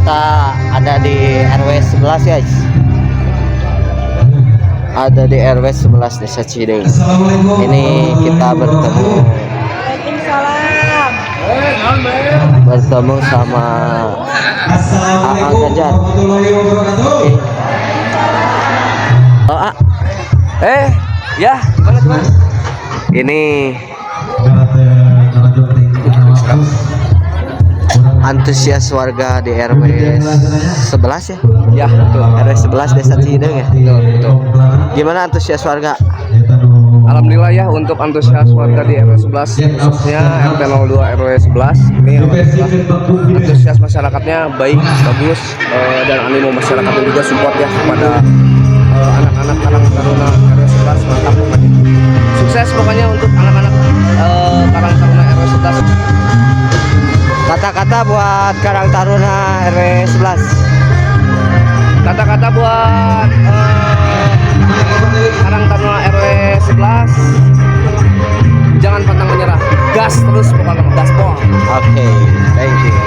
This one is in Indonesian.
kita ada di RW 11 guys. Ada di RW 11 Desa Cideng. Ini kita bertemu sama AA Ganjar. Ya, gimana? Ini antusias warga di RW 11 ya? Ya, betul. RW 11 Desa Cideng ya? Betul. Gimana antusias warga? Alhamdulillah ya, untuk antusias warga di RW 11 khususnya RT 02 RW 11 ini alhamdulillah antusias masyarakatnya baik, bagus, dan animo masyarakatnya juga support ya kepada anak-anak Karang Taruna RW 11. Mantap pokoknya. Sukses pokoknya untuk anak-anak Karang Taruna RW 11. Kata-kata buat Karang Taruna RW 11. Kata-kata buat Karang Taruna RW 11, jangan pantang menyerah, gas terus pokoknya, gaspol. Oke, thank you.